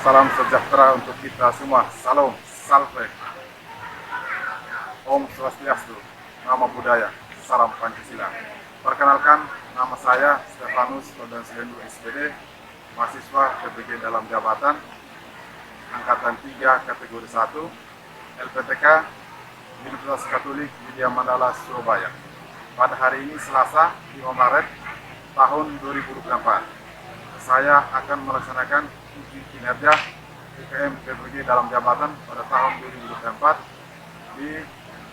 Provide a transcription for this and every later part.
Salam sejahtera untuk kita semua. Salam, salve. Om Swastiastu, nama budaya, salam Pancasila. Perkenalkan, nama saya Stefanus Todan Selendu SPD, mahasiswa PPG dalam jabatan, Angkatan 3 kategori 1, LPTK, Universitas Katolik Widya Mandala Surabaya. Pada hari ini Selasa 5 Maret tahun 2024, saya akan melaksanakan uji kinerja UKM PPG dalam jabatan pada tahun 2024 di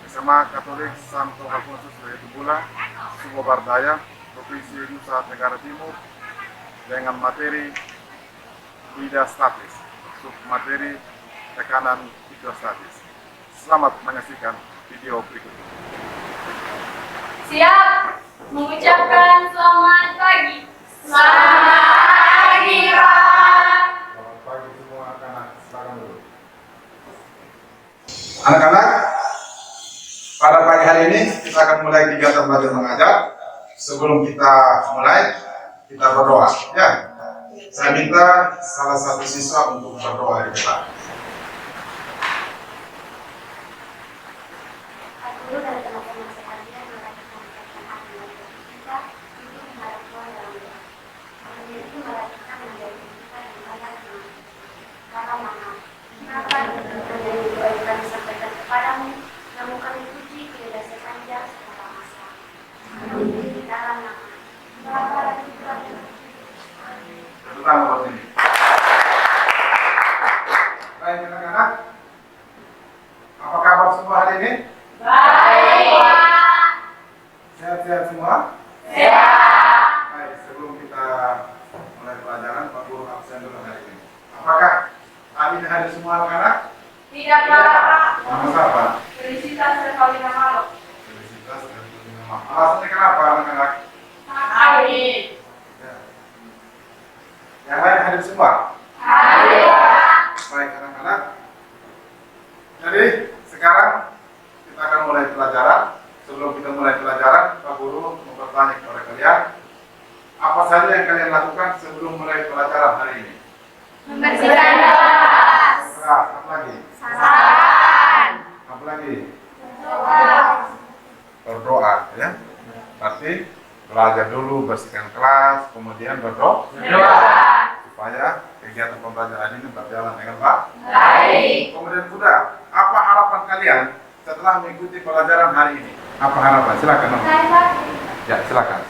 SMA Katolik Santo Alfonsus Lehetubula, Sumobardaya, Provinsi Nusa Tenggara Timur, dengan materi hidrostatis, submateri tekanan hidrostatis. Selamat menyaksikan video berikut ini. Siap mengucapkan selamat pagi. Selamat pagi, Pak. Selamat pagi semua anak-anak, silakan dulu. Anak-anak, pada pagi hari ini kita akan mulai kegiatan belajar mengajar. Sebelum kita mulai, kita berdoa. Ya, saya minta salah satu siswa untuk berdoa di depan. Guru dan teman-teman sekalian melakukan perkataan kita untuk mengharap Tuhan dalam doa. Menjadi melakukan menjadi kita yang banyak kata mana. Kenapa menjadi doa yang kami sampaikan kepadamu, namun kami puji tidak sepanjang segala masa. Amin. Dalam nama Bapa dan Putra dan Roh Kudus. Terutama buat ini. Baik anak-anak, apa kabar semua hari ini? Baik, Pak. Sehat-sehat semua? Sehat. Baik, sebelum kita mulai pelajaran, Pak Guru absen dulu hari ini. Apakah kami hadir semua anak-anak? Tidak, Pak. Nama siapa? Felicitas Revalina Malo. Felicitas dan Felina Malo. Alasannya kenapa anak-anak? Hari. Ya. Yang lain hadir semua? Hari, Pak. Baik anak-anak. Jadi sekarang kita akan mulai pelajaran. Sebelum kita mulai pelajaran, Pak Guru mau bertanya kepada kalian, apa saja yang kalian lakukan sebelum mulai pelajaran hari ini? Membersihkan kelas. Kelas, apa lagi? Saran. Apa lagi? Doa. Berdoa, ya. Berarti belajar dulu, bersihkan kelas, kemudian berdoa supaya kegiatan pembelajaran ini berjalan dengan Baik. Kemudian sudah, apa harapan kalian setelah mengikuti pelajaran hari ini? Apa harapan? Silakan. Om. Saya Pak, Ya, silakan.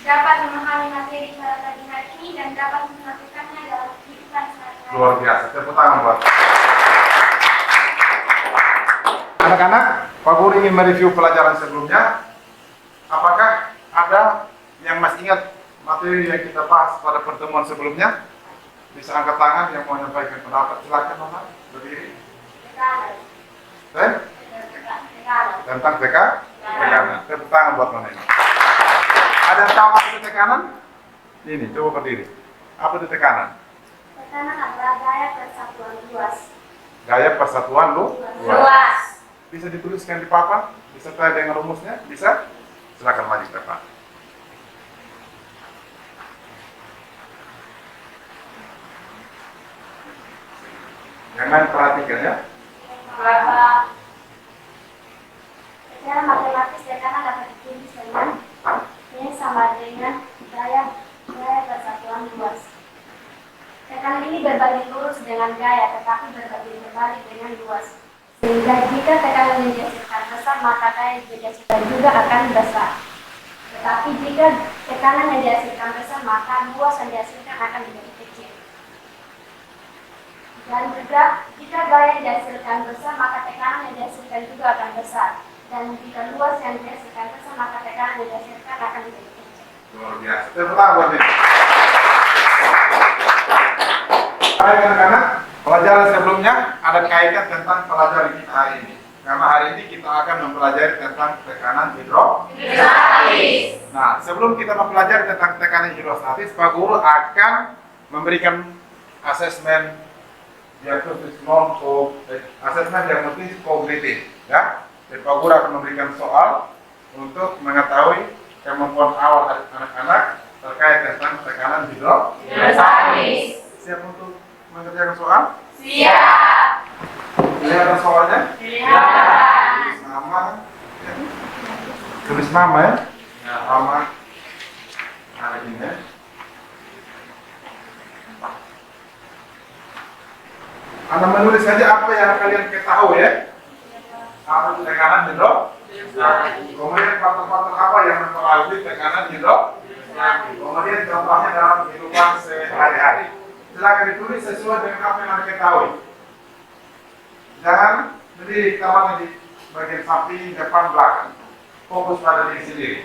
dapat memahami materi pada pagi hari ini dan dapat melakukannya dalam kehidupan sehari-hari. Luar biasa. Tepuk tangan buat. Anak-anak, Pak Guru ingin mereview pelajaran sebelumnya. Apakah ada yang masih ingat materi yang kita bahas pada pertemuan sebelumnya? Bisa angkat tangan yang mau menyampaikan pendapat. Silakan, Mama. Berdiri. Tentang tekanan. Tepuk tangan buat Nona ini. Ada yang tahu apa itu tekanan? Ini, coba berdiri. Apa itu tekanan? Tekanan adalah gaya persatuan luas. Gaya persatuan Luas. Bisa dituliskan di papan disertai dengan rumusnya? Bisa? Silakan maju ke depan. Jangan perhatikan ya. Bapak. Secara matematis tekanan dapat ditulis dengan Y sama dengan gaya persatuan luas. Tekanan ini berbanding lurus dengan gaya, tetapi berbanding terbalik dengan luas. Sehingga jika tekanan yang dihasilkan besar, maka gaya yang dihasilkan juga akan besar. Tetapi jika tekanan yang dihasilkan besar, maka luas yang dihasilkan akan menjadi kecil. Dan juga jika gaya yang dihasilkan besar, maka tekanan yang dihasilkan juga akan besar. Dan jika luas yang dihasilkan besar, maka tekanan yang dihasilkan akan menjadi kecil. Luar biasa. Tepuk tangan buat ini. Baik anak-anak, pelajaran sebelumnya ada kaitan tentang pelajaran kita hari ini. Karena hari ini kita akan mempelajari tentang tekanan Hidrostatis. Nah, sebelum kita mempelajari tentang tekanan hidrostatis, Pak Guru akan memberikan asesmen diagnosis kognitif, ya. Jadi Pak Guru akan memberikan soal untuk mengetahui kemampuan awal anak-anak terkait tentang tekanan hidrostatis. Hidrostatis. Siap untuk mengerjakan soal? Siap. Kelihatan soalnya? Kelihatan. Nama, ya. Tulis nama ya? Nama hari ini ya. Anda menulis saja apa yang kalian ketahui ya. Apa tekanan hidro? Kemudian faktor-faktor apa yang mempengaruhi tekanan hidro? Kemudian contohnya dalam kehidupan sehari-hari. Silakan ditulis sesuai dengan apa yang Anda ketahui. Jangan berdiri tangannya di bagian samping, depan, belakang. Fokus pada diri sendiri.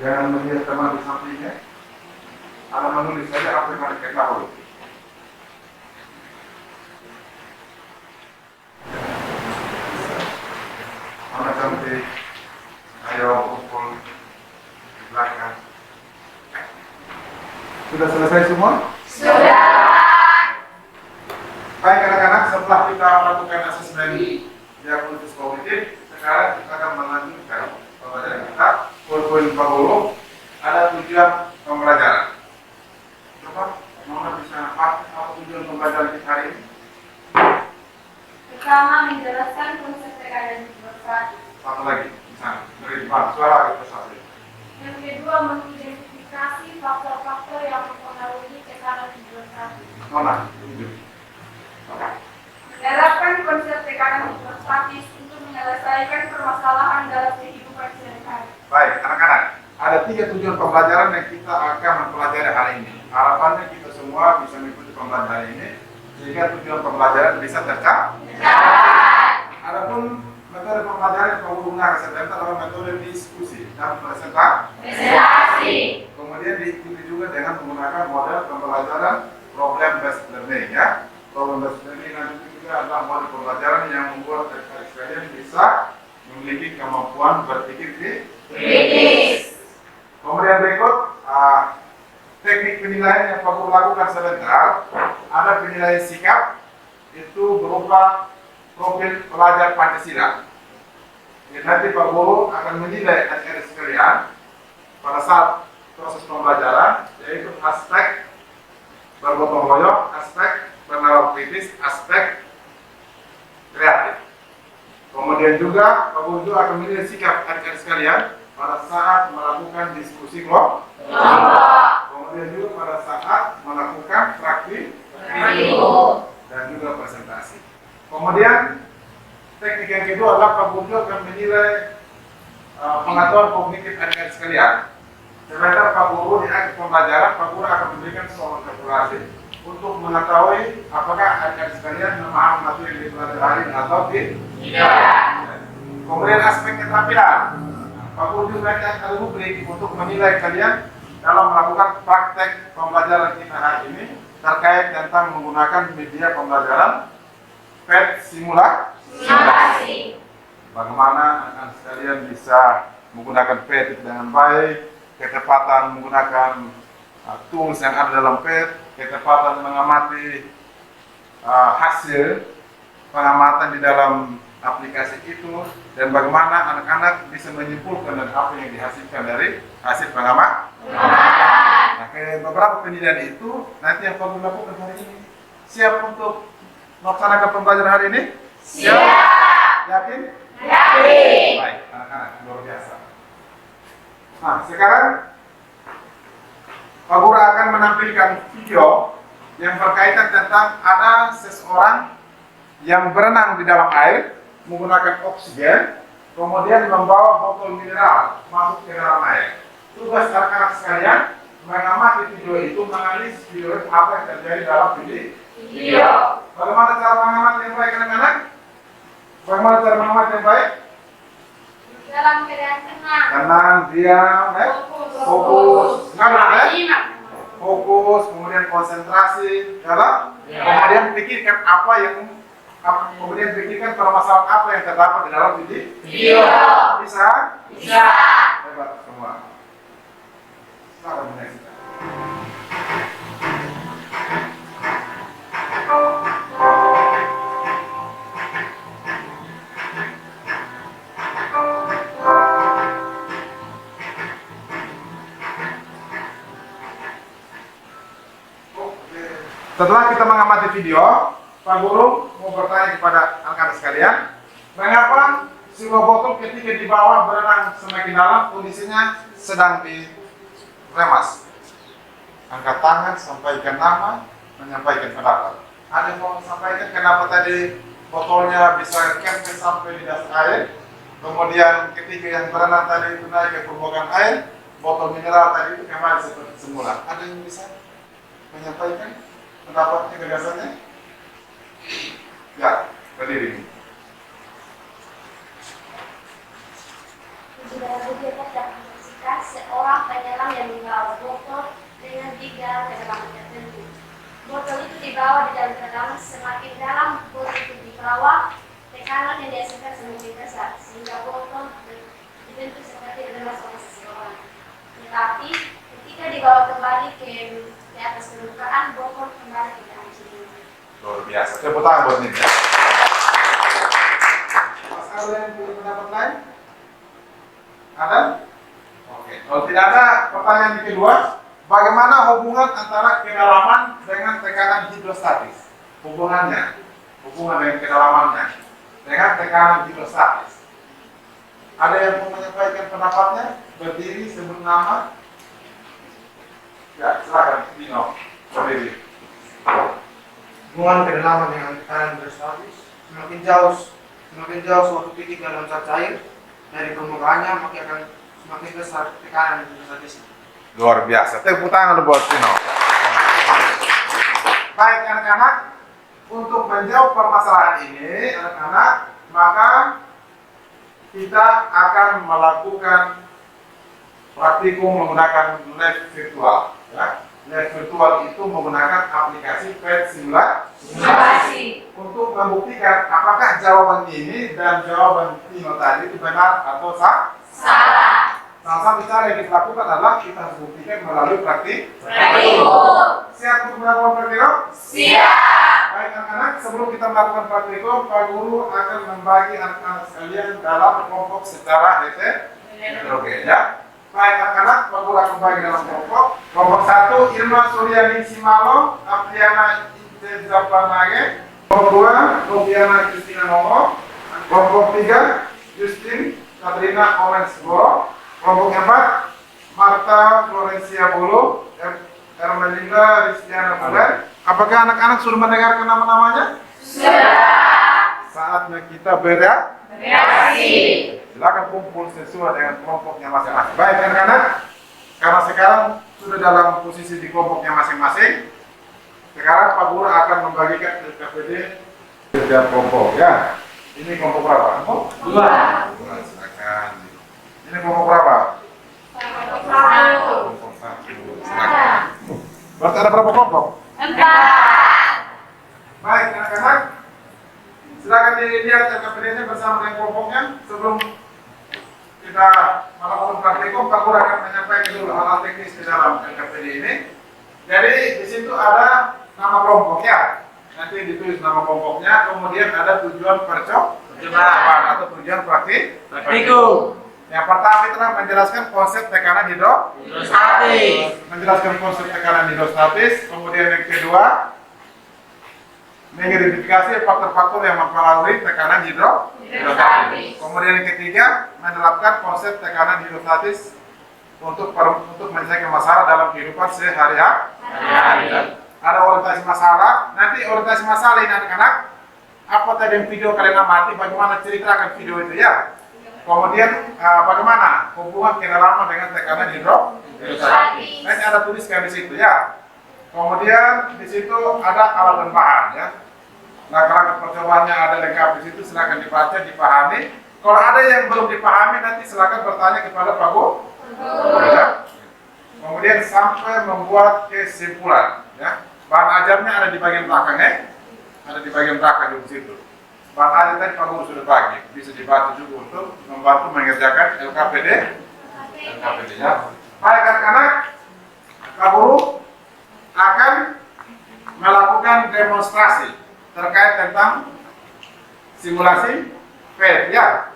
Jangan melihat teman di sampingnya. Anda menulis saja apa yang Anda ketahui. Anda cantik. Ayo kumpul di belakang. Sudah selesai semua? Sudah. Baik anak-anak, setelah kita melakukan asesmen diagnosis kognitif, sekarang kita akan melanjutkan pembelajaran kita. Poin-poin 40 ada tujuan pembelajaran. Coba, Mama bisa apa tujuan pembelajaran kita hari ini? Pertama, menjelaskan konsep tekanan hidrostatik. Satu lagi, misalnya dari depan suara kita satu. Yang kedua, mengidentifikasi faktor-faktor yang mempengaruhi tekanan hidrostatik. Nona, tunjuk. Menerapkan konsep tekanan hidrostatis untuk menyelesaikan permasalahan dalam kehidupan sehari-hari. Baik, anak-anak, ada 3 tujuan pembelajaran yang kita akan mempelajari hari ini. Harapannya kita semua bisa mengikuti pembelajaran hari ini, sehingga tujuan pembelajaran bisa tercapai. Adapun metode pembelajaran yang perlu gunakan sedang adalah metode diskusi dan presentasi. Kemudian diikuti juga dengan menggunakan model pembelajaran problem based learning ya. Problem based learning nanti juga adalah model pembelajaran yang membuat adik-adik sekalian bisa memiliki kemampuan berpikir kritis. Kemudian berikut teknik penilaian yang perlu lakukan sebentar. Ada penilaian sikap, itu berupa profil pelajar Pancasila. Jadi nanti Pak Guru akan menilai adik-adik sekalian pada saat proses pembelajaran, yaitu aspek bergotong royong, aspek bernalar kritis, aspek kreatif. Kemudian juga Pak Guru juga akan menilai sikap adik-adik sekalian pada saat melakukan diskusi kelompok. Kemudian juga pada saat melakukan praktik dan juga presentasi. Kemudian teknik yang kedua adalah Pak Guru akan menilai pengetahuan kognitif adik-adik sekalian. Sebentar Pak Guru di akhir pembelajaran, Pak Guru akan memberikan soal kalkulasi untuk mengetahui apakah adik-adik sekalian memahami materi yang dipelajari hari ini atau tidak. Kemudian aspek keterampilan, Pak Guru juga akan rubrik untuk menilai kalian dalam melakukan praktek pembelajaran kita hari ini terkait tentang menggunakan media pembelajaran PET simulasi. Bagaimana anak sekalian bisa menggunakan PET dengan baik, kecepatan menggunakan tools yang ada dalam PET, kecepatan mengamati hasil pengamatan di dalam aplikasi itu, dan bagaimana anak-anak bisa menyimpulkan dan apa yang dihasilkan dari hasil pengamatan. Nah, ke beberapa penilaian itu nanti yang perlu dilakukan hari ini. Siap untuk melaksanakan pembelajaran hari ini? Siap. Yakin? Yakin. Baik, anak-anak luar biasa. Nah, sekarang Pak Guru akan menampilkan video yang berkaitan tentang ada seseorang yang berenang di dalam air menggunakan oksigen, kemudian membawa botol mineral masuk ke dalam air. Tugas anak-anak sekalian mengamati video itu, menganalisis video itu apa yang terjadi dalam video. Bagaimana cara mengamati yang baik anak-anak? Bagaimana cara mengamati yang baik? Dalam keadaan tenang. Tenang, diam, fokus. Fokus, kemudian konsentrasi, kemudian pikirkan kemudian pikirkan permasalahan apa yang terdapat di dalam video. Bisa? Hebat semua. Silakan menyaksikan. Setelah kita mengamati video, Pak Guru mau bertanya kepada anak-anak sekalian, mengapa sebuah botol ketika di bawah berenang semakin dalam kondisinya sedang diremas? Angkat tangan, sampaikan nama, menyampaikan pendapat. Ada yang mau sampaikan kenapa tadi botolnya bisa kempes sampai di dasar air, kemudian ketika yang berenang tadi itu naik ke permukaan air, botol mineral tadi itu kembali seperti semula. Ada yang bisa menyampaikan pendapatnya, gagasannya? Ya, berdiri. Dalam video dapat menyaksikan seorang penyelam yang membawa botol dengan 3 kedalaman tertentu. Botol itu dibawa di dalam kedalaman semakin dalam botol itu di bawah, tekanan yang dihasilkan semakin besar sehingga botol dibentuk seperti remas oleh seseorang. Tetapi ketika dibawa kembali ke atas permukaan, botol kembali ke dalam sini. Luar biasa. Tepuk tangan buat ini. Ya. Mas ada yang punya pendapat lain? Ada? Oke. Kalau tidak ada, pertanyaan yang kedua, bagaimana hubungan antara kedalaman dengan tekanan hidrostatis? Hubungan dengan kedalamannya dengan tekanan hidrostatis. Ada yang mau menyampaikan pendapatnya? Berdiri sebut nama. Ya, silakan Dino. Berdiri. Hubungan kedalaman dengan tekanan hidrostatis semakin jauh suatu titik dalam zat cair dari permukaannya, maka akan semakin besar tekanan hidrostatis. Luar biasa. Tepuk tangan buat Dino. Baik anak-anak, untuk menjawab permasalahan ini, anak-anak, maka kita akan melakukan praktikum menggunakan lab virtual. Ya. Lab virtual itu menggunakan aplikasi PET simulasi untuk membuktikan apakah jawaban ini dan jawaban Tino tadi itu benar atau salah. Salah satu cara yang kita lakukan adalah kita harus buktikan melalui praktikum. Siap untuk melakukan praktikum? Siap. Baik anak-anak, sebelum kita melakukan praktikum, Pak Guru akan membagi anak-anak sekalian dalam kelompok secara heterogen ya. Baik anak-anak, Pak Guru akan bagi dalam kelompok. Kelompok 1, Irma Suryani Simalo, Apriana Intezapanage. Kelompok 2, Robiana Kristina Nomo. Kelompok 3, Justin Katrina Owensboro. Kelompok 4, Marta Florencia Bulu, Ermelinda Rizkiana Bulan. Apakah anak-anak sudah mendengarkan nama-namanya? Sudah. Saatnya kita bereaksi. Silakan kumpul sesuai dengan kelompoknya masing-masing. Baik anak-anak, karena sekarang sudah dalam posisi di kelompoknya masing-masing, sekarang Pak Guru akan membagikan LKPD tiga kelompok ya. Ini kelompok berapa? Dua. Silakan. Ini kelompok berapa? Kelompok 1. Silakan. Berarti ada berapa kelompok? 4. Baik anak-anak, silakan dilihat LKPD-nya bersama dengan kelompoknya. Sebelum kita melakukan praktikum, Pak Guru akan menyampaikan dulu hal-hal teknis di dalam LKPD ini. Jadi di situ ada nama kelompoknya, nanti ditulis nama kelompoknya, kemudian ada tujuan percobaan atau tujuan praktikum. Yang pertama itu menjelaskan konsep tekanan hidrostatis. Menjelaskan konsep tekanan hidrostatis. Kemudian yang kedua, mengidentifikasi faktor-faktor yang mempengaruhi tekanan hidrostatis. Kemudian yang ketiga, menerapkan konsep tekanan hidrostatis untuk menyelesaikan masalah dalam kehidupan sehari-hari. Ada orientasi masalah. Nanti orientasi masalah ini anak-anak, apa tadi yang video kalian amati, bagaimana ceritakan video itu ya. Kemudian bagaimana hubungan kedalaman dengan tekanan hidrostatis. Nanti ada tuliskan di situ ya. Kemudian di situ ada alat dan bahan ya. Nah kalau percobaannya ada lengkap di situ, silakan dibaca, dipahami. Kalau ada yang belum dipahami, nanti silakan bertanya kepada Pak Guru. Ya. Kemudian sampai membuat kesimpulan ya. Bahan ajarnya ada di bagian belakang ya. Ada di bagian belakang di situ. Bahan ajar tadi Pak Guru sudah bagi, bisa dibantu juga untuk membantu mengerjakan LKPD ya. Baik anak-anak, Pak Guru akan melakukan demonstrasi terkait tentang simulasi PET ya,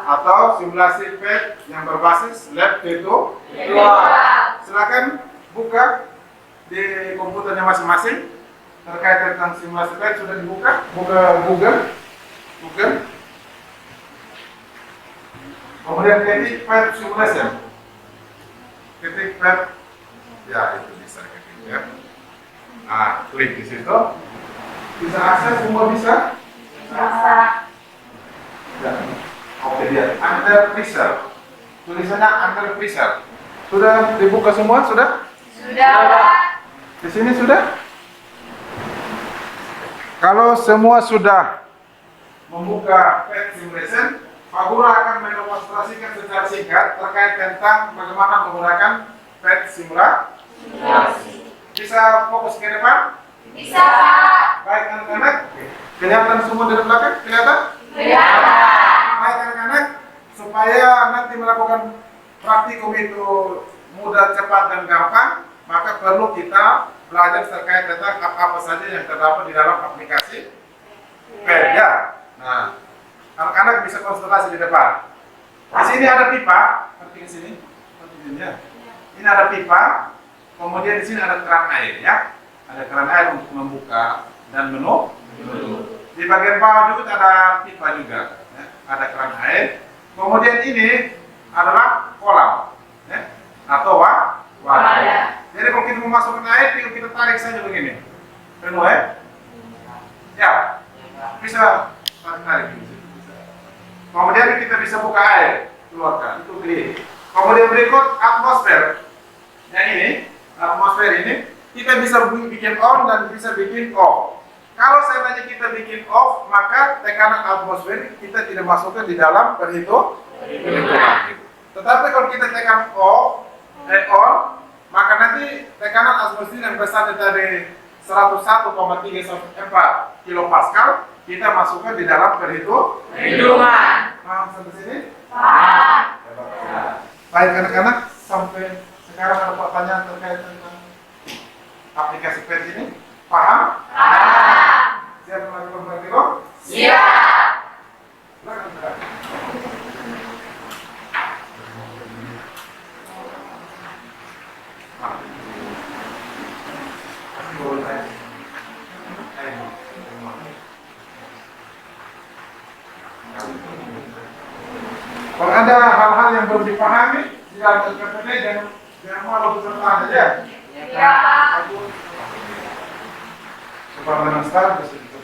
atau simulasi PET yang berbasis lab virtual. Silakan buka di komputernya masing-masing terkait tentang simulasi PET sudah dibuka? Buka Google. Kemudian ketik PET simulation. Ketik PET, ya itu bisa ketik ya. Nah, klik di situ. Bisa akses semua bisa? Bisa. Ya. Oke dia. Under pressure. Tulisannya under pressure. Sudah dibuka semua? Sudah? Sudah. Di sini sudah? Kalau semua sudah membuka PET simulation, Pak Guru akan mendemonstrasikan secara singkat terkait tentang bagaimana menggunakan PET simulasi. Bisa fokus ke depan? Bisa, Pak. Baik anak-anak, kelihatan semua dari belakang? Kelihatan? Kelihatan. Baik anak-anak, supaya nanti melakukan praktikum itu mudah, cepat, dan gampang, maka perlu kita belajar terkait tentang apa saja yang terdapat di dalam aplikasi PET ya. Nah, anak-anak bisa konsultasi di depan. Di sini ada pipa, seperti di sini, ya. Ini ada pipa, kemudian di sini ada keran air ya. Ada keran air untuk membuka dan menutup. Di bagian bawah juga ada pipa juga, ya. Ada keran air. Kemudian ini adalah kolam, ya. Atau wadah. Jadi kalau kita mau masukkan air, tinggal kita tarik saja begini. Penuh ya? Ya, bisa tarik gitu. Kemudian kita bisa buka air, keluarkan, itu clear. Kemudian berikut atmosfer. Yang ini, atmosfer ini, kita bisa bikin on dan bisa bikin off. Kalau seandainya kita bikin off, maka tekanan atmosfer kita tidak masukkan di dalam perhitungan. Tetapi kalau kita tekan on, maka nanti tekanan atmosfer yang besar dari 101,34 kilopascal kita masukkan di dalam perhitungan. Paham sampai sini? Paham. Baik anak-anak, sampai sekarang ada pertanyaan terkait tentang aplikasi PET ini? Paham? Paham. Siap melakukan praktikum? Siap. Silakan, silakan. Kalau ada hal-hal yang belum dipahami di dalam SPPD, jangan malu untuk bertanya ya. Siap. Supaya start bisa gitu.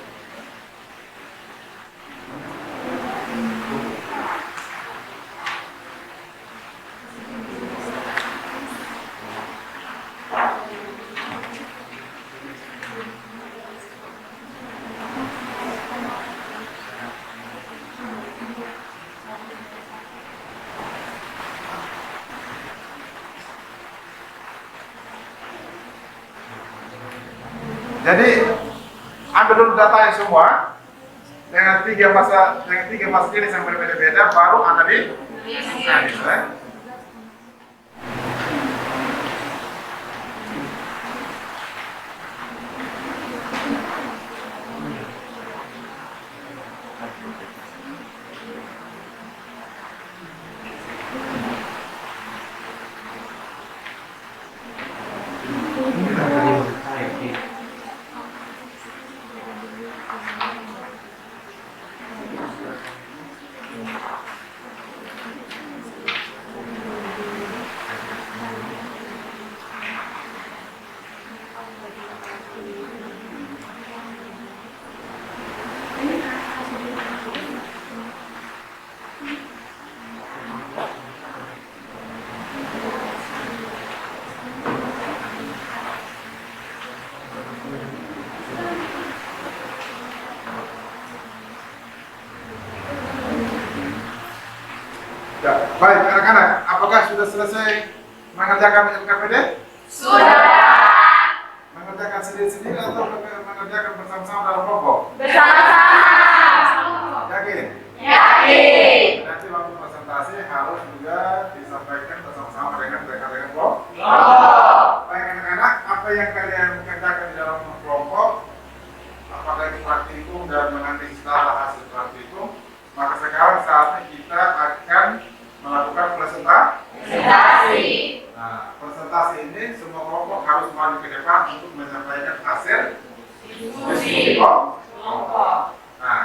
Jadi ambil dulu datanya semua dengan tiga masa jenis yang berbeda-beda, baru analis. Ya. Ya, baik anak-anak, apakah sudah selesai mengerjakan LKPD? Sudah. Mengerjakan sendiri-sendiri atau mengerjakan bersama-sama dalam kelompok? Bersama-sama. Yakin? Yakin. Nanti waktu presentasi harus juga disampaikan bersama-sama dengan rekan-rekan kelompok. Baik anak-anak, apa yang kalian kerjakan di dalam kelompok, apakah itu praktikum dan menanti setelah hasil praktikum, maka sekarang saatnya kita akan melakukan presentasi. Nah, presentasi ini semua kelompok harus maju ke depan untuk menyampaikan hasil Diskusi. Kelompok. Nah,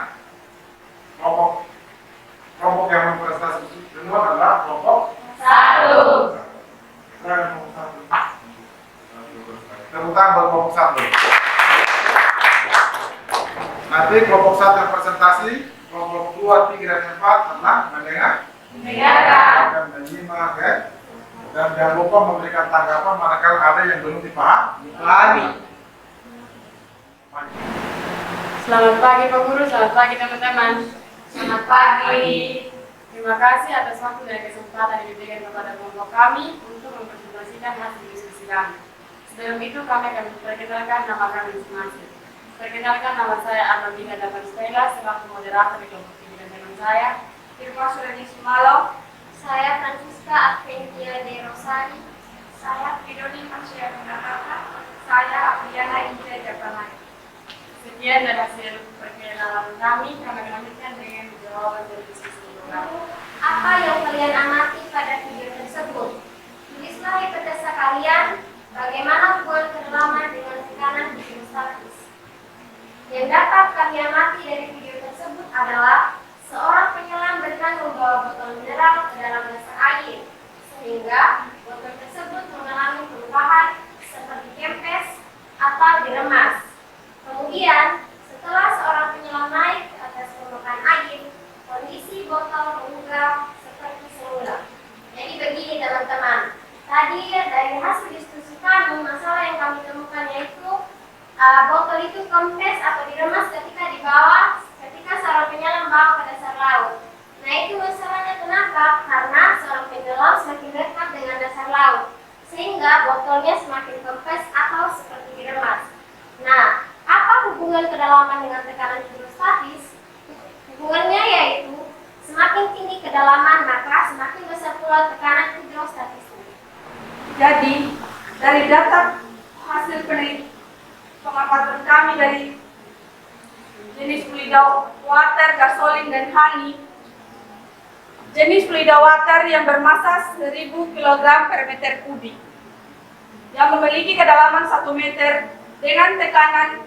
kelompok yang berprestasi kedua adalah kelompok 1. silakan kelompok 1. Tepuk tangan buat kelompok 1. Nanti kelompok 1 yang presentasi, kelompok 2, 3, dan 4 adalah mendengarkan dan menyimak, ya. Dan jangan lupa memberikan tanggapan manakala ada yang belum dipahami. Selamat pagi Pak Guru, selamat pagi teman-teman. Selamat pagi. Terima kasih atas waktu dan kesempatan yang diberikan kepada kelompok kami untuk mempresentasikan hasil diskusi kami. Sebelum itu kami akan memperkenalkan nama kami masing-masing. Perkenalkan, nama saya Armandina Dapan Stella selaku moderator di kelompok ini dan teman saya Irma Surani Sumalo. Saya Francisca Adventia de Rosari. Saya Fridolin Masya Jakarta. Saya Apriana Indra Jakarta. Sekian dari hasil perkenalan kami akan lanjutkan dengan jawaban dari diskusi kami. Apa yang kalian amati pada video tersebut? Tulislah hipotesa kalian. Bagaimana hubungan kedalaman dengan tekanan hidrostatis? Yang dapat kami amati dari video tersebut adalah seorang penyelam berenang membawa botol mineral ke dalam dasar air, sehingga botol tersebut mengalami perubahan seperti kempes atau diremas. Kemudian, setelah seorang penyelam naik ke atas permukaan air, kondisi botol berubah seperti semula. Jadi begini teman-teman, tadi dari hasil diskusi kami, masalah yang kami temukan yaitu botol itu kempes atau diremas ketika seorang penyelam bawa ke dasar laut. Nah, itu masalahnya kenapa? Karena seorang penyelam semakin dekat dengan dasar laut, sehingga botolnya semakin kempes atau seperti diremas. Nah, apa hubungan kedalaman dengan tekanan hidrostatis? Hubungannya yaitu semakin tinggi kedalaman, maka semakin besar pula tekanan hidrostatisnya. Jadi, dari data hasil pengamatan kami dari jenis fluida water, gasolin, dan honey, jenis fluida water yang bermassa 1000 kg per meter kubik, yang memiliki kedalaman 1 meter dengan tekanan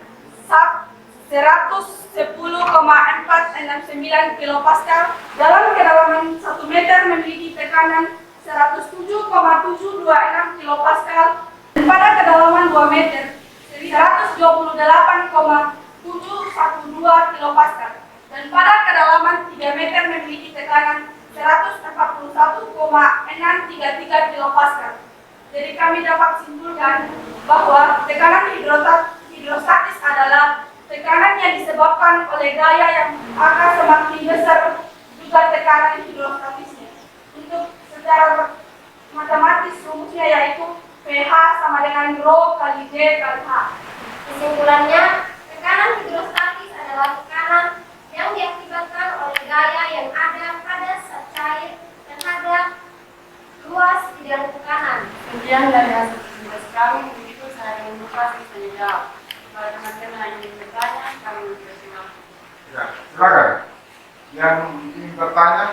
110,469 kPa, dalam kedalaman 1 meter memiliki tekanan 107,726 kPa, dan pada kedalaman 2 meter 128,712 kPa, dan pada kedalaman 3 meter memiliki tekanan 141,633 kPa. Jadi kami dapat simpulkan bahwa tekanan hidrostatis adalah tekanan yang disebabkan oleh gaya yang akan semakin besar juga tekanan hidrostatisnya. Untuk secara matematis rumusnya yaitu pH sama dengan rho kali D kali H. Kesimpulannya, tekanan hidrostatis adalah tekanan yang diakibatkan oleh gaya yang ada pada zat cair terhadap luas bidang tekanan. Sekian dari hasil diskusi kami, begitu saya membuka sesi jawab. Kalau teman-teman yang ingin bertanya, kami mempersilahkan. Ya, silakan. Yang ingin bertanya,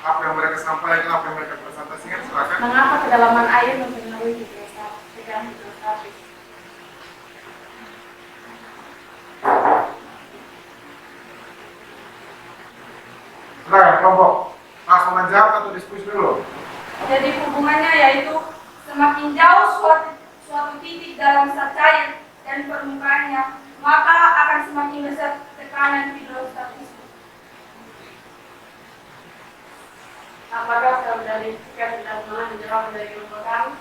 apa yang mereka sampaikan, apa yang mereka presentasikan, silakan. Mengapa kedalaman air mempengaruhi tekanan hidrostatis? Silakan kelompok. Langsung menjawab atau diskusi dulu? Jadi hubungannya yaitu semakin jauh suatu titik dalam zat cair dan permukaannya, maka akan semakin besar tekanan hidrostatis. Apakah saudara Jessica tidak pernah menjawab dari kelompok kami?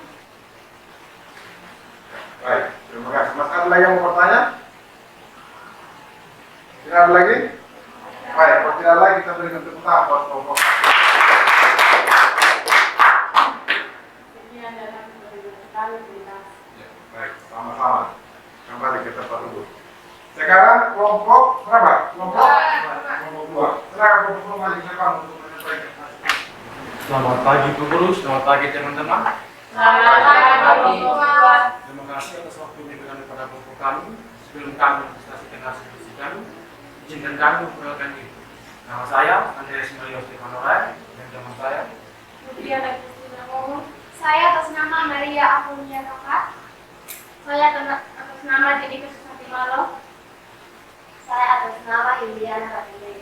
Baik, terima kasih. Mas, ada lagi yang mau bertanya? Tidak ada lagi? Baik, kalau tidak lagi kita berikan tepuk tangan buat kelompok. Sekian dari hasil diskusi kami, terima kasih. Ya, baik, sama-sama. Kembali kita dulu. Sekarang kelompok berapa? Kelompok 2. Silakan kelompok 2 maju ke depan untuk menyampaikan hasil. Selamat pagi Bu Guru, selamat pagi teman-teman. Selamat pagi, Pak. Terima kasih atas waktu yang diberikan kepada kelompok kami. Sebelum kami mempresentasikan hasil diskusi kami, izinkan kami memperkenalkan diri. Nama saya Andreas Mario Stefanorai dan teman saya Putri Ana Kristina Momo. Saya atas nama Maria Apulia Nokat. Saya atas nama Jenika Susati Malo. Indiana Ratimeli.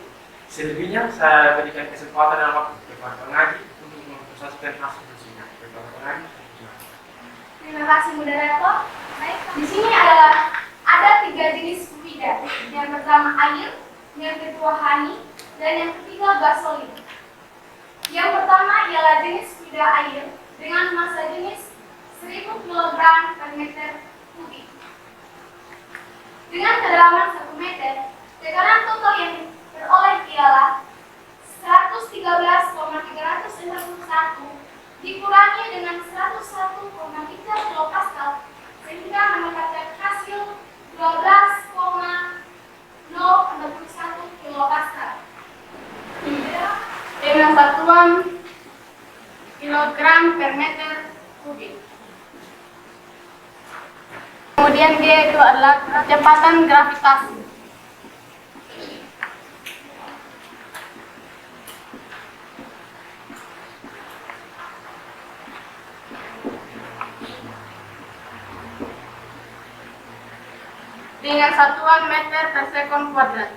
Selebihnya saya berikan kesempatan dalam waktu kepada pengaji untuk mempresentasikan hasil diskusinya. Kepada pengaji. Terima kasih moderator. Baik, di sini ada 3 jenis fluida. Yang pertama air, yang kedua honey, dan yang ketiga gasolin. Yang pertama ialah jenis fluida air dengan massa jenis 1000 kg per meter kubik. Dengan kedalaman 1 meter, tekanan total yang diperoleh ialah 113,391 dikurangi dengan 101,3 kilopascal sehingga mendapatkan hasil 12,061 kilopascal dengan satuan kilogram per meter kubik. Kemudian G itu adalah kecepatan gravitasi. Dengan satuan meter per sekon kuadrat.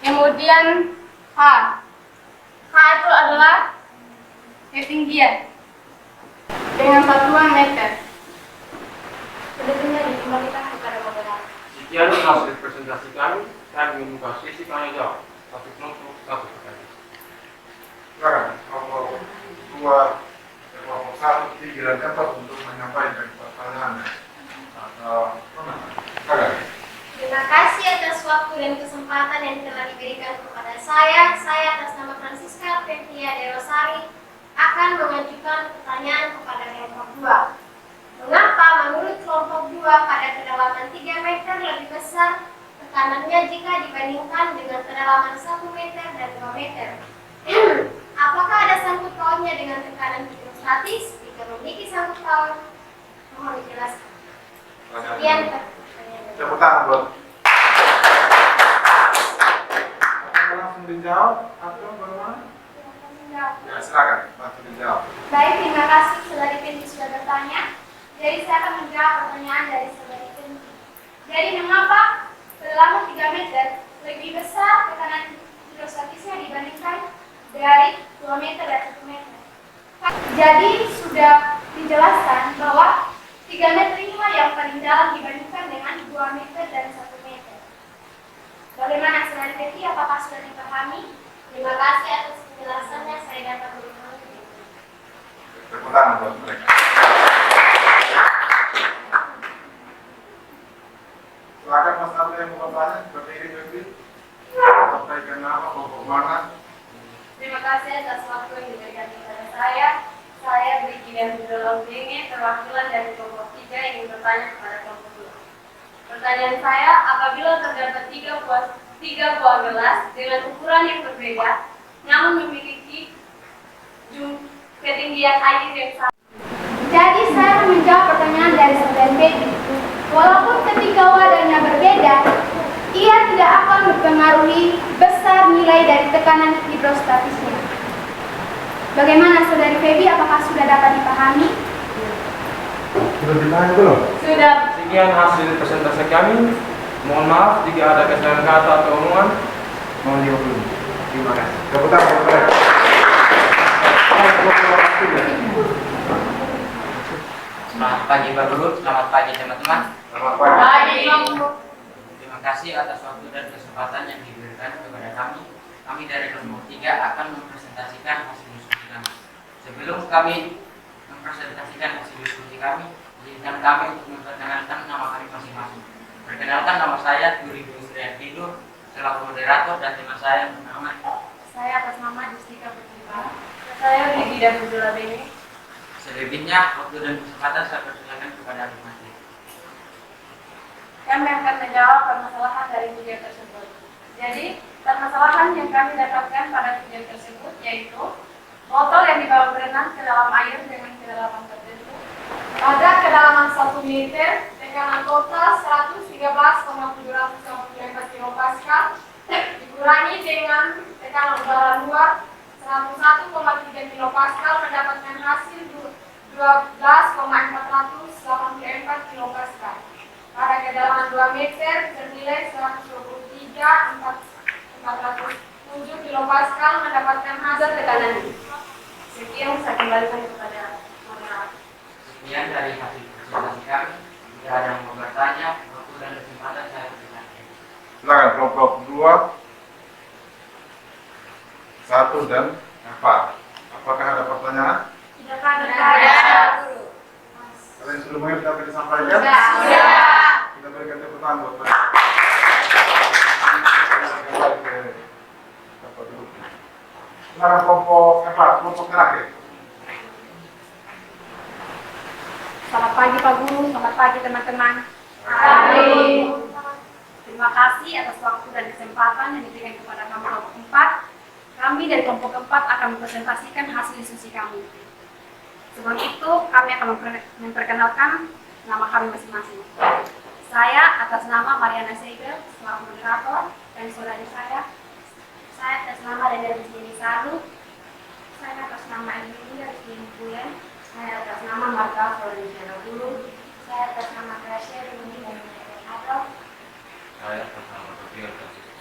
Kemudian H. H itu adalah ketinggian dengan satuan meter. Selanjutnya dikembalikan kepada moderator. Sekian hasil presentasi kami. Saya membuka sesi tanya jawab. Satu kelompok, satu pertanyaan. Silakan kelompok 2, kelompok 1, 3, dan 4 untuk menyampaikan pertanyaan. Terima kasih atas waktu dan kesempatan yang telah diberikan kepada saya. Saya atas nama Francisca Petia Derosari akan mengajukan pertanyaan kepada kelompok 2. Mengapa menurut kelompok 2 pada kedalaman 3 meter lebih besar tekanannya jika dibandingkan dengan kedalaman 1 meter dan 2 meter? Apakah ada sangkut pautnya dengan tekanan hidrostatis? Jika memiliki sangkut paut, mohon dijelaskan. Sekian Tepuk tangan buat. Akan langsung dijawab atau bagaimana? Ya silakan, langsung dijawab. Baik, terima kasih saudari Pinti sudah bertanya. Jadi saya akan menjawab pertanyaan dari saudari Pinti. Jadi mengapa kedalaman 3 meter lebih besar tekanan hidrostatisnya dibandingkan dari 2 meter dan 1 meter? Jadi sudah dijelaskan bahwa 3 meter inilah yang paling dalam dibandingkan dengan 2 meter dan 1 meter. Bagaimana saudari Pinti? Apakah sudah dipahami? Terima kasih atas penjelasannya. Saya dapat memahami. Tepuk tangan buat mereka. Silakan Mas Arda yang mau bertanya, berdiri Pinti. Sampaikan nama, kelompok mana. Terima kasih atas waktu yang diberikan kepada saya. Saya Brigjen Hidrolog Denge, perwakilan dari kelompok 3 yang ingin bertanya kepada kelompok 2. Pertanyaan saya, apabila terdapat 3 buah gelas dengan ukuran yang berbeda, namun memiliki ketinggian air yang sama. Jadi saya akan menjawab pertanyaan dari saudari Betty. Walaupun ketiga wadahnya berbeda, ia tidak akan mempengaruhi besar nilai dari tekanan hidrostatisnya. Bagaimana saudari Feby? Apakah sudah dapat dipahami? Sudah ditanya belum? Sudah. Sekian hasil presentasi kami. Mohon maaf jika ada kesalahan kata atau omongan. Mohon dimaklumi. Terima kasih. Tepuk tangan buat mereka. Selamat pagi Pak Guru, selamat pagi teman-teman. Selamat pagi. Baik. Terima kasih atas waktu dan kesempatan yang diberikan kepada kami. Kami dari kelompok 3 akan mempresentasikan hasil diskusi kami. Sebelum kami mempresentasikan hasil diskusi kami, izinkan kami untuk memperkenalkan nama kami masing-masing. Perkenalkan, nama saya Guru Srian Hidur selaku moderator dan teman saya bernama. Saya atas nama Justika Pertimbang. Saya Brigjen Hidrolog Denge. Selebihnya waktu dan kesempatan saya persilakan kepada adik-adik. Kami akan menjawab permasalahan dari tujuan tersebut. Jadi, permasalahan yang kami dapatkan pada tujuan tersebut yaitu botol yang dibawa berenang ke dalam air dengan kedalaman tertentu. Pada kedalaman 1 meter, tekanan total 113,794 kilopascal dikurangi dengan tekanan udara luar 101,3 kilopascal mendapatkan hasil 12,484 kilopascal. Pada kedalaman 2 meter bernilai 123,407 kilopascal mendapatkan hasil tekanan ini. Sekian saya kembalikan kepada moderator. Sekian dari hasil presentasi kami. Jika ada yang mau bertanya, waktu dan kesempatan saya berikan. Silakan kelompok 2, 1 dan 4. Apakah ada pertanyaan? Tidak ada. Kalian sudah mengerti apa yang disampaikan? Sudah. Kita berikan tepuk tangan buat mereka. Kembali ke tempat duduk. Silakan kelompok 4, kelompok terakhir. Selamat pagi Pak Guru, selamat pagi teman-teman. Pagi. Terima kasih atas waktu dan kesempatan yang diberikan kepada kami kelompok 4. Kami dari kelompok 4 akan mempresentasikan hasil diskusi kami. Sebelum itu, kami akan memperkenalkan nama kami masing-masing. Saya atas nama Mariana Segel, selaku moderator, dan saudari saya atas nama Dede Rizky Salu, saya atas nama Emilia Rizky Bulen, saya atas nama Marta Florentiana Bulu, saya atas nama Gracia Rini dan Adol. Saya atas nama Sofia Francisco.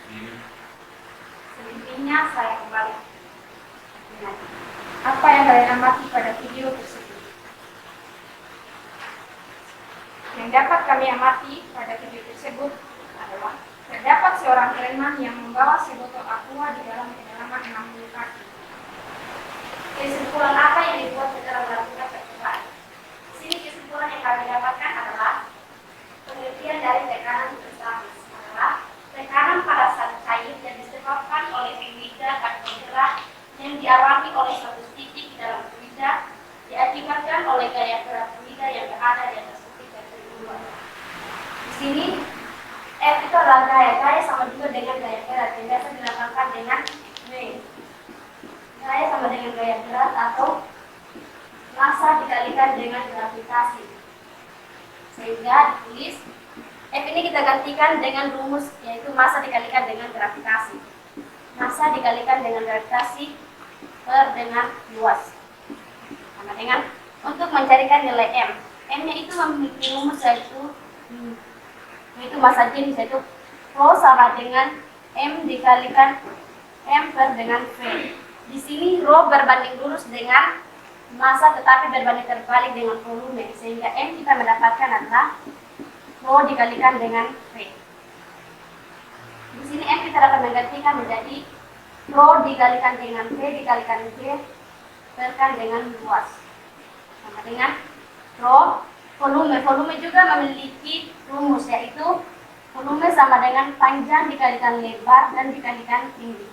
Selebihnya saya kembali. Apa yang kalian amati pada video tersebut? Yang dapat kami amati pada video tersebut adalah terdapat seorang preman yang membawa sebotol aqua di dalam kedalaman 60 kaki. Kesimpulan apa yang dibuat secara melakukan percobaan? Di sini kesimpulan yang kami dapatkan adalah penelitian dari tekanan hidrostatis adalah tekanan pada satu cair yang disebabkan oleh fluida karbohidrat yang dialami oleh suatu titik di dalam fluida diakibatkan oleh gaya gerak fluida yang berada di atas titik yang terbuat. Di sini F itu adalah gaya sama juga dengan gaya gerak yang biasa dilambangkan dengan V. Gaya sama dengan gaya gerak atau massa dikalikan dengan gravitasi. Sehingga ditulis F ini kita gantikan dengan rumus yaitu massa dikalikan dengan gravitasi. Massa dikalikan dengan gravitasi per dengan luas. Sama dengan untuk mencarikan nilai M. M-nya itu memiliki rumus yaitu massa jenis yaitu rho sama dengan M dikalikan M per dengan V. Di sini rho berbanding lurus dengan massa tetapi berbanding terbalik dengan volume sehingga M kita mendapatkan adalah rho dikalikan dengan V. Di sini M kita dapat menggantikan menjadi rho dikalikan dengan V dikalikan G perkan dengan luas. Sama dengan rho volume. Volume juga memiliki rumus yaitu volume sama dengan panjang dikalikan lebar dan dikalikan tinggi.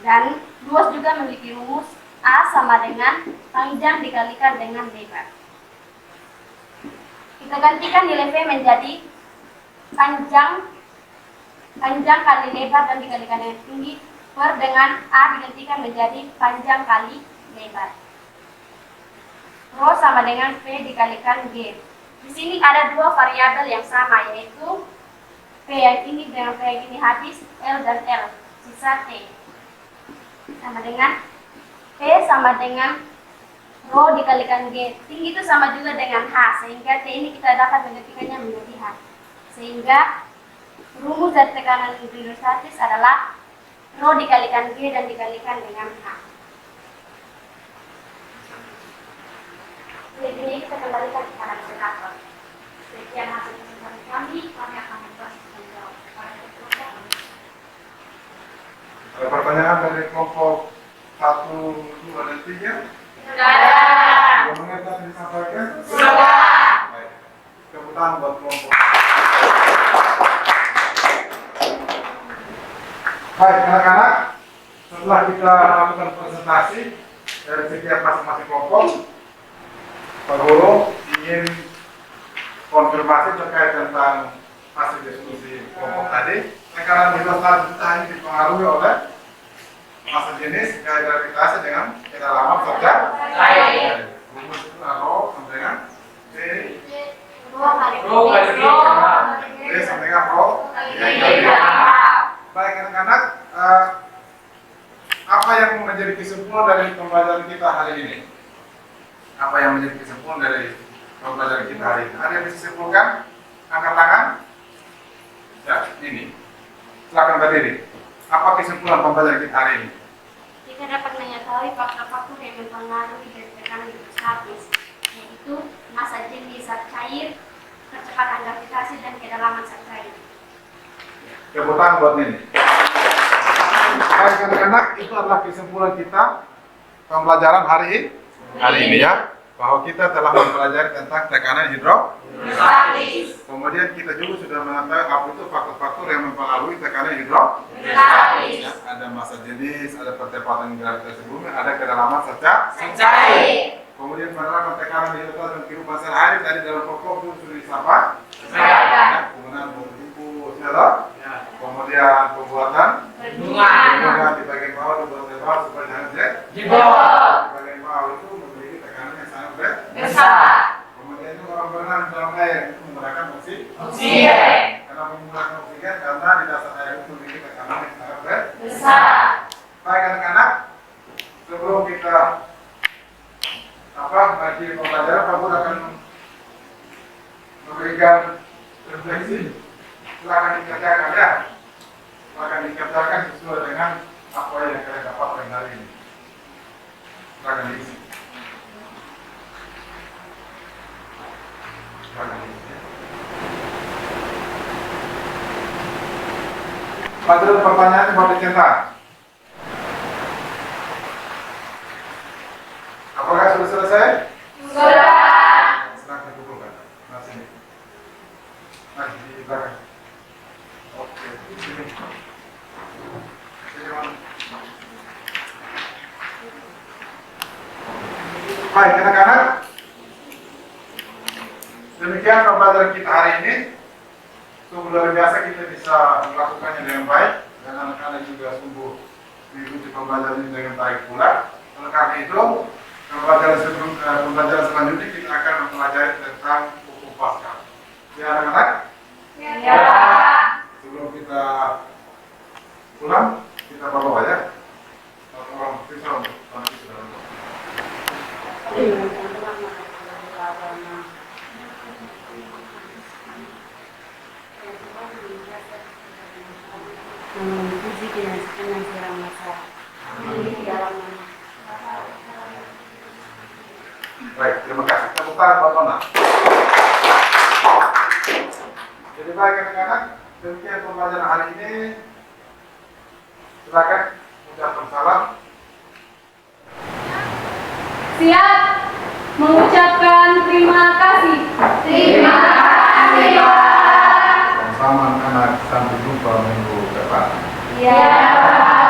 Dan luas juga memiliki rumus A sama dengan panjang dikalikan dengan lebar. Kita gantikan nilai V menjadi panjang kali lebar dan dikalikan dengan tinggi per dengan A digantikan menjadi panjang kali lebar. Rho sama dengan V dikalikan G. Di sini ada dua variabel yang sama yaitu V yang ini dengan V yang ini habis L dan L sisa T. Sama dengan V sama dengan Rho dikalikan G. Tinggi itu sama juga dengan H sehingga T ini kita dapat menggantikannya menjadi H. Sehingga rumus dari tekanan hidrostatis adalah Rho dikalikan G dan dikalikan dengan H. Jadi kita kembalikan kepada moderator. Sekian hasil presentasi kami akan membahas tentang jawab pada kelompok. Ada pertanyaan dari kelompok 1, 2, dan 3? Sudah. Sudah mengerti apa yang disampaikan? Sudah. Baik. Tepuk tangan buat kelompok. Baik, anak-anak, setelah kita melakukan presentasi dari setiap masing-masing kelompok, Pak Guru ingin konfirmasi terkait tentang hasil diskusi kelompok tadi. Tekanan hidrostatis kita hanya dipengaruhi oleh massa jenis gaya gravitasi dengan kedalaman saja. Rumus itu Rho sama dengan V sama dengan Rho. Baik anak-anak, apa yang menjadi kesimpulan dari pembelajaran kita hari ini? Apa yang menjadi kesimpulan dari pembelajaran kita hari ini? Ada yang disimpulkan? Angkat tangan. Ya, ini. Silakan berdiri. Apa kesimpulan pembelajaran kita hari ini? Kita dapat mengetahui faktor-faktor yang mempengaruhi dari tekanan hidrostatis, yaitu massa jenis zat cair, kecepatan gravitasi, dan kedalaman zat cair. Tepuk tangan buat Nini. Baik anak-anak, itu adalah kesimpulan kita pembelajaran hari ini ya, bahwa kita telah mempelajari tentang tekanan hidrostatis. Kemudian kita juga sudah mengetahui apa itu faktor-faktor yang mempengaruhi tekanan hidrostatis. Ya, ada massa jenis, ada percepatan gravitasi bumi, ada kedalaman zat cair. Kemudian penerapan tekanan hidrostatis dalam kehidupan sehari-hari tadi dalam pokok itu sudah disapa. Ya, penggunaan buku sudah. Kemudian pembuatan bendungan di bagian bawah dibuat lebar supaya jangan jebol. Di bagian bawah itu memiliki tekanan yang sangat besar. Kemudian itu orang berenang di dalam air itu menggunakan oksigen. Karena menggunakan oksigen karena di dasar air itu memiliki tekanan yang sangat besar. Baik anak-anak, sebelum kita bagi pembelajaran, Pak Guru akan memberikan refleksi. Silakan dikerjakan ya. Silakan dikerjakan sesuai dengan apa yang kalian dapat pada hari ini. Silakan diisi. Silakan diisi. Pada pertanyaan boleh dicetak. Apakah sudah selesai? Sudah. Silakan dikumpulkan. Nah, sini. Nah, di belakang. Oke, sini. Baik, anak-anak. Demikian pembelajaran kita hari ini. Sungguh luar biasa kita bisa melakukannya dengan baik dan anak-anak juga sungguh mengikuti pembelajaran ini dengan baik pula. Oleh karena itu, pembelajaran selanjutnya kita akan mempelajari tentang hukum Pascal. Ya anak-anak? Ya. Sebelum kita pulang, kita bawa ya. Orang bisa untuk nanti sudah untuk. Baik, terima kasih. Tepuk tangan buat Nona. Jadi baik anak-anak, demikian pembelajaran hari ini. Silakan ucapkan salam. Siap mengucapkan terima kasih. Terima kasih, Pak. Sama anak-anak, sampai jumpa minggu depan. Ya.